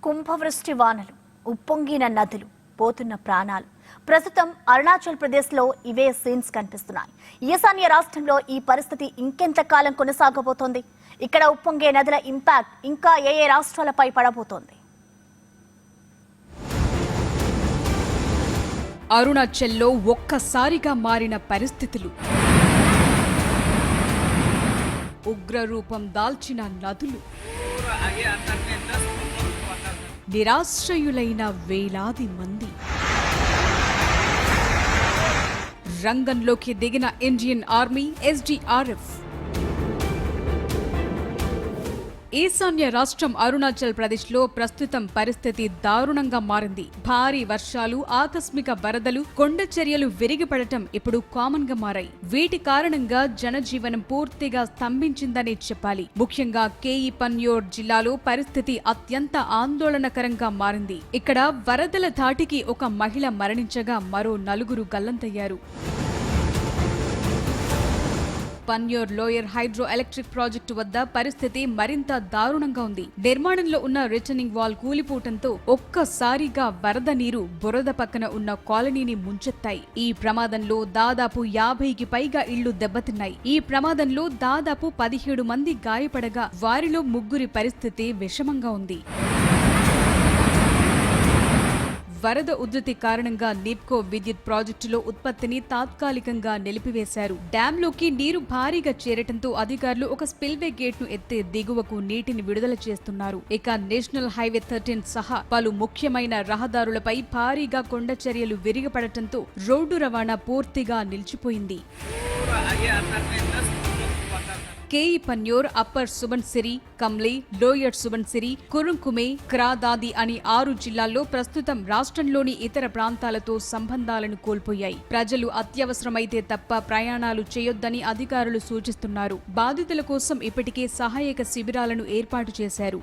కుంభవృష్టి వానలు, ఉప్పొంగిన నదులు, పోతున్న ప్రాణాలు. ప్రస్తుతం అరుణాచల్ ప్రదేశ్లో ఇవే సీన్స్ కనిపిస్తున్నాయి. ఈశాన్య రాష్ట్రంలో ఈ పరిస్థితి ఇంకెంత కాలం కొనసాగబోతోంది? ఇక్కడ ఉప్పొంగే నదుల ఇంపాక్ట్ ఇంకా ఏ రాష్ట్రాలపై పడబోతోంది? అరుణాచల్లో ఒక్కసారిగా మారిన పరిస్థితులు, ఉగ్రరూపం దాల్చిన నదులు, నిరాశ్రయులైన వేలాది మంది. రంగంలోకి దిగిన ఇండియన్ ఆర్మీ, ఎస్డీఆర్ఎఫ్. ఈశాన్య రాష్ట్రం అరుణాచల్ ప్రదేశ్లో ప్రస్తుతం పరిస్థితి దారుణంగా మారింది. భారీ వర్షాలు, ఆకస్మిక వరదలు, కొండ చర్యలు విరిగిపడటం ఇప్పుడు కామన్ గా మారాయి. వీటి కారణంగా జనజీవనం పూర్తిగా స్తంభించిందనే చెప్పాలి. ముఖ్యంగా కేఈ పన్యోర్ జిల్లాలో పరిస్థితి అత్యంత ఆందోళనకరంగా మారింది. ఇక్కడ వరదల ధాటికి ఒక మహిళ మరణించగా మరో 4 గల్లంతయ్యారు. పన్యోర్ లోయర్ హైడ్రో ఎలక్ట్రిక్ ప్రాజెక్టు వద్ద పరిస్థితి మరింత దారుణంగా ఉంది. నిర్మాణంలో ఉన్న రిటర్నింగ్ వాల్ కూలిపోవడంతో ఒక్కసారిగా వరద నీరు బురద పక్కన ఉన్న కాలనీని ముంచెత్తాయి. ఈ ప్రమాదంలో దాదాపు 50కి పైగా ఇళ్లు దెబ్బతిన్నాయి. ఈ ప్రమాదంలో దాదాపు 17 మంది గాయపడగా వారిలో 3 పరిస్థితి విషమంగా ఉంది. వరద ఉధృతి కారణంగా నీప్కో విద్యుత్ ప్రాజెక్టులో ఉత్పత్తిని తాత్కాలికంగా నిలిపివేశారు. డ్యాంలోకి నీరు భారీగా చేరటంతో అధికారులు ఒక స్పిల్వే గేట్ ను ఎత్తే దిగువకు నీటిని విడుదల చేస్తున్నారు. ఇక నేషనల్ హైవే 13 సహా పలు ముఖ్యమైన రహదారులపై భారీగా కొండ చర్యలు విరిగిపడటంతో రోడ్డు రవాణా పూర్తిగా నిలిచిపోయింది. కేఈ పన్యోర్, అప్పర్ సుబన్సిరి, కమ్లీ, లోయర్ సుబన్సిరి, కురుంకుమే, క్రాదాది అని 6 జిల్లాల్లో ప్రస్తుతం రాష్ట్రంలోని ఇతర ప్రాంతాలతో సంబంధాలను కోల్పోయాయి. ప్రజలు అత్యవసరమైతే తప్ప ప్రయాణాలు చేయొద్దని అధికారులు సూచిస్తున్నారు. బాధితుల కోసం ఇప్పటికే సహాయక శిబిరాలను ఏర్పాటు చేశారు.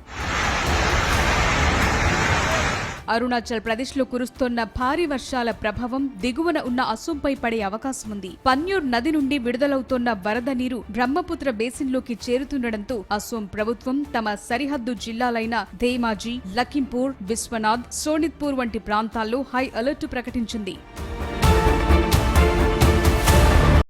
అరుణాచల్ ప్రదేశ్లో కురుస్తోన్న భారీ వర్షాల ప్రభావం దిగువన ఉన్న అసోంపై పడే అవకాశం ఉంది. పన్యూర్ నది నుండి విడుదలవుతోన్న వరద నీరు బ్రహ్మపుత్ర బేసిన్లోకి చేరుతుండటంతో అసోం ప్రభుత్వం తమ సరిహద్దు జిల్లాలైన ధేమాజీ, లఖింపూర్, విశ్వనాథ్, సోనిత్పూర్ వంటి ప్రాంతాల్లో హై అలర్ట్ ప్రకటించింది.